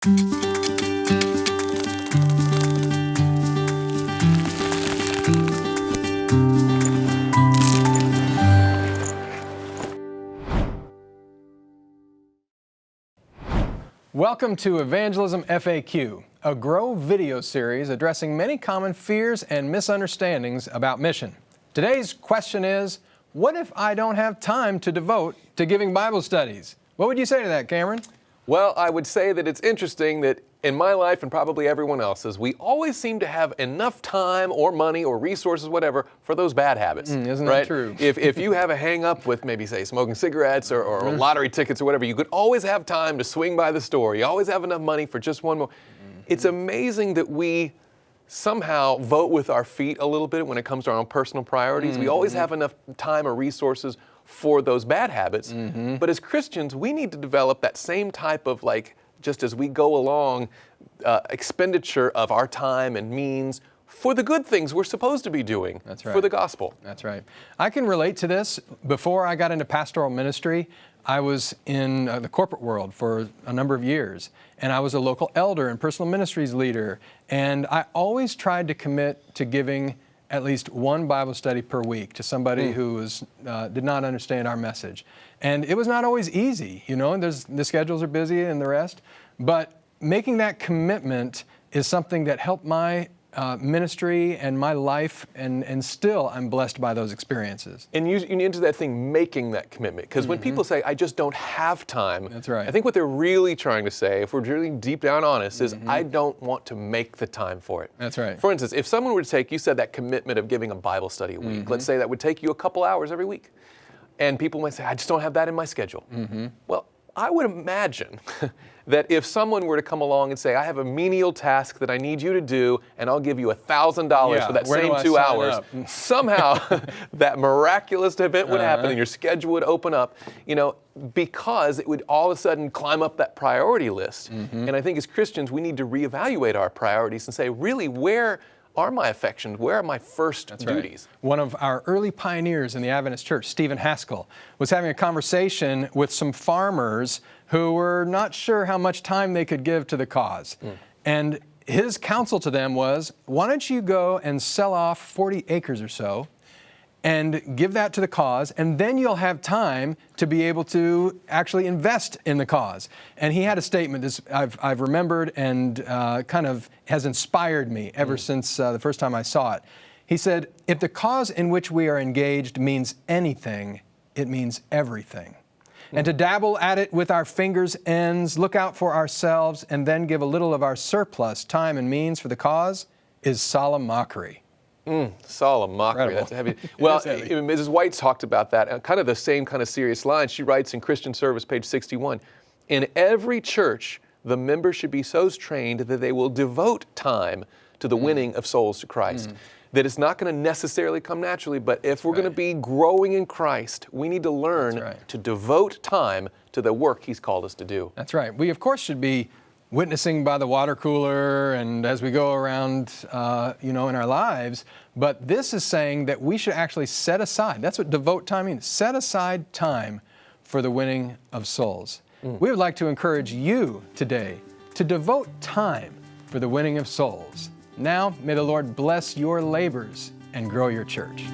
Welcome to Evangelism FAQ, a Grow video series addressing many common fears and misunderstandings about mission. Today's question is, what if I don't have time to devote to giving Bible studies? What would you say to that, Cameron? Well, I would say that it's interesting that in my life and probably everyone else's, we always seem to have enough time or money or resources, whatever, for those bad habits. Isn't right? that true? If you have a hang up with maybe, say, smoking cigarettes or lottery tickets or whatever, you could always have time to swing by the store. You always have enough money for just one more. It's amazing that we somehow vote with our feet a little bit when it comes to our own personal priorities. We always have enough time or resources for those bad habits. But as Christians, we need to develop that same type of, just as we go along, expenditure of our time and means for the good things we're supposed to be doing. That's right. For the gospel. That's right. I can relate to this. Before I got into pastoral ministry, I was in the corporate world for a number of years, and I was a local elder and personal ministries leader, and I always tried to commit to giving at least one Bible study per week to somebody who did not understand our message. And it was not always easy, the schedules are busy and the rest, but making that commitment is something that helped my ministry and my life, and still I'm blessed by those experiences. And you need into that thing, making that commitment. Because when people say, I just don't have time, That's right. I think what they're really trying to say, if we're really deep down honest, is I don't want to make the time for it. That's right. For instance, if someone were to take, you said that commitment of giving a Bible study a week, let's say that would take you a couple hours every week. And people might say, I just don't have that in my schedule. Well, I would imagine that if someone were to come along and say, I have a menial task that I need you to do, and I'll give you $1,000 for that same 2 hours, somehow that miraculous event would happen and your schedule would open up, because it would all of a sudden climb up that priority list. And I think as Christians, we need to reevaluate our priorities and say, really, where are my affections? Where are my first duties? Right. One of our early pioneers in the Adventist church, Stephen Haskell, was having a conversation with some farmers who were not sure how much time they could give to the cause. And his counsel to them was, why don't you go and sell off 40 acres or so and give that to the cause, and then you'll have time to be able to actually invest in the cause. And he had a statement this I've remembered and kind of has inspired me ever since the first time I saw it. He said, if the cause in which we are engaged means anything, it means everything. And to dabble at it with our fingers' ends, look out for ourselves, and then give a little of our surplus time and means for the cause is solemn mockery. Solemn mockery. Incredible. That's heavy. Well, heavy. Mrs. White's talked about that, kind of the same kind of serious line. She writes in Christian Service, page 61, in every church, the members should be so trained that they will devote time to the winning of souls to Christ. That it's not going to necessarily come naturally, but if we're going to be growing in Christ, we need to learn to devote time to the work He's called us to do. That's right. We, of course, should be witnessing by the water cooler and as we go around, in our lives. But this is saying that we should actually set aside. That's what devote time means. Set aside time for the winning of souls. We would like to encourage you today to devote time for the winning of souls. Now, may the Lord bless your labors and grow your church.